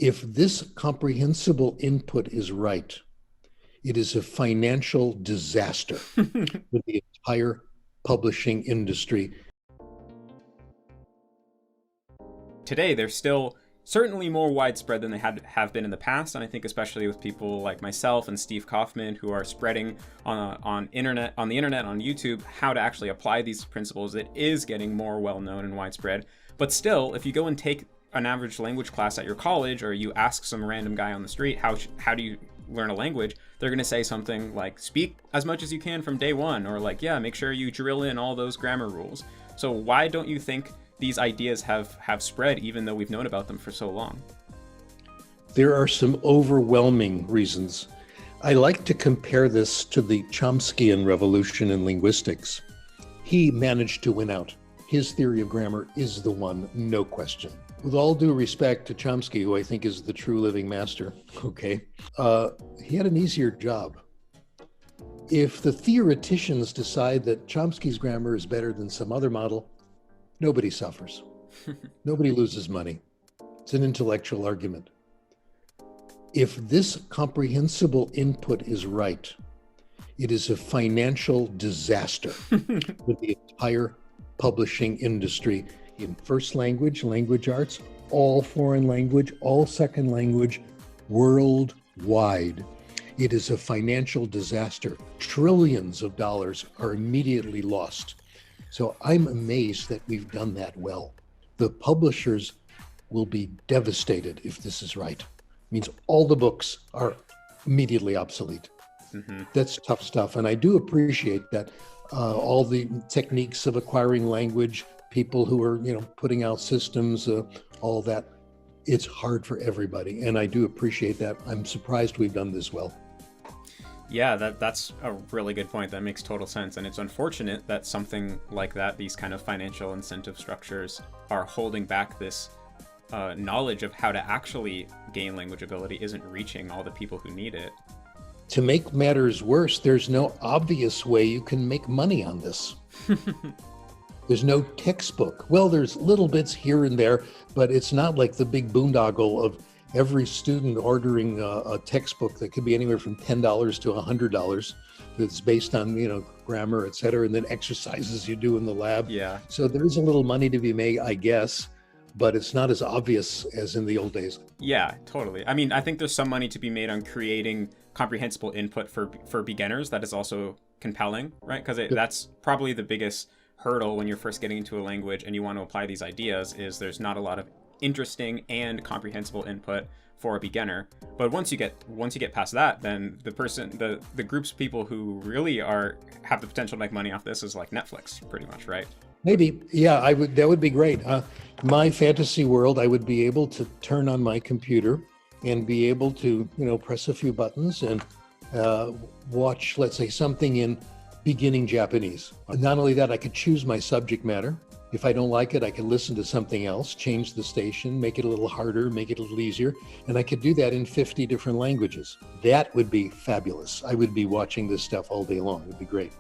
If this comprehensible input is right, it is a financial disaster for the entire publishing industry. Today, they're still certainly more widespread than they have been in the past, and I think especially with people like myself and Steve Kaufman, who are spreading on the internet, on YouTube, how to actually apply these principles. It is getting more well-known and widespread. But still, if you go and take an average language class at your college, or you ask some random guy on the street, how do you learn a language, they're going to say something like, speak as much as you can from day one, or like, yeah, make sure you drill in all those grammar rules. So why don't you think these ideas have spread, even though we've known about them for so long? There are some overwhelming reasons. I like to compare this to the Chomskyan revolution in linguistics. He managed to win out. His theory of grammar is the one, no question. With all due respect to Chomsky, who I think is the true living master, okay, he had an easier job. If the theoreticians decide that Chomsky's grammar is better than some other model, nobody suffers. Nobody loses money. It's an intellectual argument. If this comprehensible input is right, it is a financial disaster for the entire publishing industry in first language, language arts, all foreign language, all second language, worldwide. It is a financial disaster. Trillions of dollars are immediately lost. So I'm amazed that we've done that well. The publishers will be devastated if this is right. It means all the books are immediately obsolete. Mm-hmm. That's tough stuff. And I do appreciate that all the techniques of acquiring language, people who are, putting out systems, all that, it's hard for everybody. And I do appreciate that. I'm surprised we've done this well. Yeah, that's a really good point. That makes total sense. And it's unfortunate that something like that, these kind of financial incentive structures, are holding back this knowledge of how to actually gain language ability isn't reaching all the people who need it. To make matters worse, there's no obvious way you can make money on this. There's no textbook. Well, there's little bits here and there, but it's not like the big boondoggle of every student ordering a textbook that could be anywhere from $10 to $100 that's based on, grammar, et cetera, and then exercises you do in the lab. Yeah. So there is a little money to be made, I guess, but it's not as obvious as in the old days. Yeah, totally. I mean, I think there's some money to be made on creating comprehensible input for beginners. That is also compelling, right? Because that's probably the biggest hurdle when you're first getting into a language and you want to apply these ideas, is there's not a lot of interesting and comprehensible input for a beginner. But once you get past that, then the groups of people who really have the potential to make money off this is like Netflix, pretty much, right? Maybe, yeah, that would be great. My fantasy world, I would be able to turn on my computer and be able to, press a few buttons and watch, let's say, something in beginning Japanese. Not only that, I could choose my subject matter. If I don't like it, I could listen to something else, change the station, make it a little harder, make it a little easier. And I could do that in 50 different languages. That would be fabulous. I would be watching this stuff all day long. It would be great.